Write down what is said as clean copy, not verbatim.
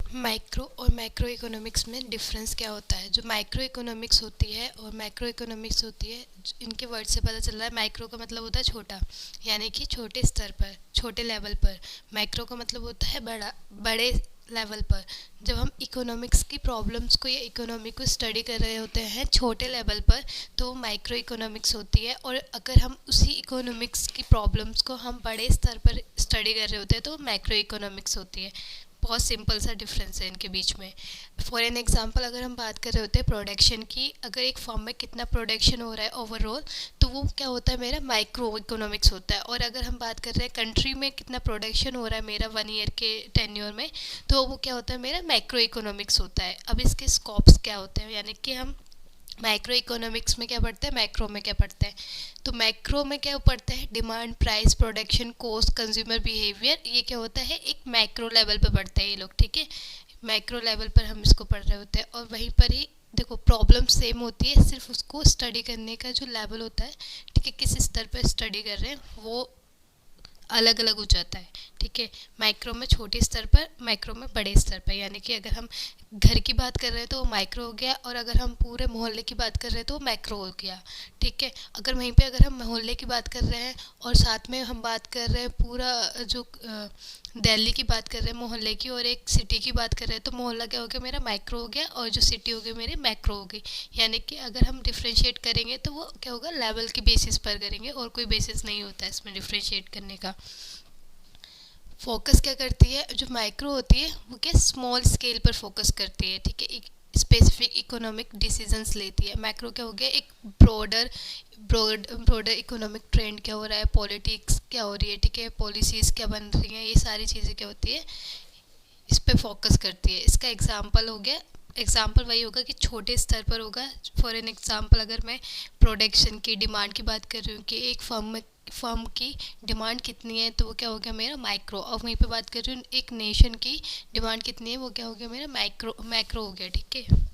Micro और macro economics में difference क्या होता है? जो माइक्रो इकोनॉमिक्स होती है और मैक्रो इकोनॉमिक्स होती है, इनके वर्ड से पता चल रहा है माइक्रो का मतलब होता है छोटा, यानी कि छोटे स्तर पर, छोटे लेवल पर। मैक्रो का मतलब होता है बड़ा, बड़े लेवल पर। जब हम इकोनॉमिक्स की प्रॉब्लम्स को या इकोनॉमी को स्टडी कर रहे होते हैं छोटे लेवल पर, तो वो माइक्रो इकोनॉमिक्स होती है। और अगर हम उसी इकोनॉमिक्स की प्रॉब्लम्स को हम बड़े स्तर पर स्टडी कर रहे होते हैं तो मैक्रो इकोनॉमिक्स होती है। बहुत सिंपल सा डिफरेंस है इनके बीच में। फॉर एन एग्जांपल, अगर हम बात कर रहे होते हैं प्रोडक्शन की, अगर एक फॉर्म में कितना प्रोडक्शन हो रहा है ओवरऑल, तो वो क्या होता है, मेरा माइक्रो इकोनॉमिक्स होता है। और अगर हम बात कर रहे हैं कंट्री में कितना प्रोडक्शन हो रहा है मेरा 1 ईयर के टेन्योर में, तो वो क्या होता है, मेरा मैक्रो इकोनॉमिक्स होता है। अब इसके स्कोप्स क्या होते हैं, यानी कि हम माइक्रो इकोनॉमिक्स में क्या पढ़ते हैं, मैक्रो में क्या पढ़ते हैं। तो मैक्रो में क्या पढ़ते हैं, demand, price, production, cost, consumer behaviour. ये क्या होता है, एक मैक्रो लेवल पे पढ़ते हैं ये लोग, ठीक है। मैक्रो लेवल पर हम इसको पढ़ रहे होते हैं। और वहीं पर ही देखो प्रॉब्लम सेम होती है, सिर्फ उसको स्टडी करने का जो लेवल होता है, ठीक है, किस स्तर पर स्टडी कर रहे हैं वो अलग अलग हो जाता है, ठीक है। माइक्रो में छोटे स्तर पर, माइक्रो में बड़े स्तर पर। यानी कि अगर हम घर की बात कर रहे हैं तो वो माइक्रो हो गया, और अगर हम पूरे मोहल्ले की बात कर रहे हैं तो वो मैक्रो हो गया, ठीक है। अगर वहीं पे अगर हम मोहल्ले की बात कर रहे हैं और साथ में हम बात कर रहे हैं पूरा जो दिल्ली की बात कर रहे हैं मोहल्ले की, और एक सिटी की बात कर रहे हैं, तो मोहल्ला क्या हो गया, मेरा माइक्रो हो गया, और जो सिटी हो गई मेरी मैक्रो हो गई। यानी कि अगर हम डिफ्रेंशिएट करेंगे तो वो क्या होगा, लेवल के बेसिस पर करेंगे, और कोई बेसिस नहीं होता है इसमें डिफ्रेंशिएट करने का। फोकस क्या करती है, जो माइक्रो होती है वो क्या स्मॉल स्केल पर फोकस करती है, ठीक है, एक स्पेसिफिक इकोनॉमिक डिसीजंस लेती है। मैक्रो क्या हो गया, एक ब्रॉडर ब्रॉडर इकोनॉमिक ट्रेंड क्या हो रहा है, पॉलिटिक्स क्या हो रही है, ठीक है, पॉलिसीज़ क्या बन रही हैं, ये सारी चीज़ें क्या होती है, इस पे फोकस करती है। इसका एग्जांपल हो गया, एग्जांपल वही होगा कि छोटे स्तर पर होगा। फॉर एन एग्जांपल, अगर मैं प्रोडक्शन की डिमांड की बात कर रही हूँ कि एक फर्म की डिमांड कितनी है, तो वो क्या हो गया मेरा माइक्रो। और वहीं पे बात कर रही हूँ एक नेशन की डिमांड कितनी है, वो क्या हो गया मेरा मैक्रो हो गया, ठीक है।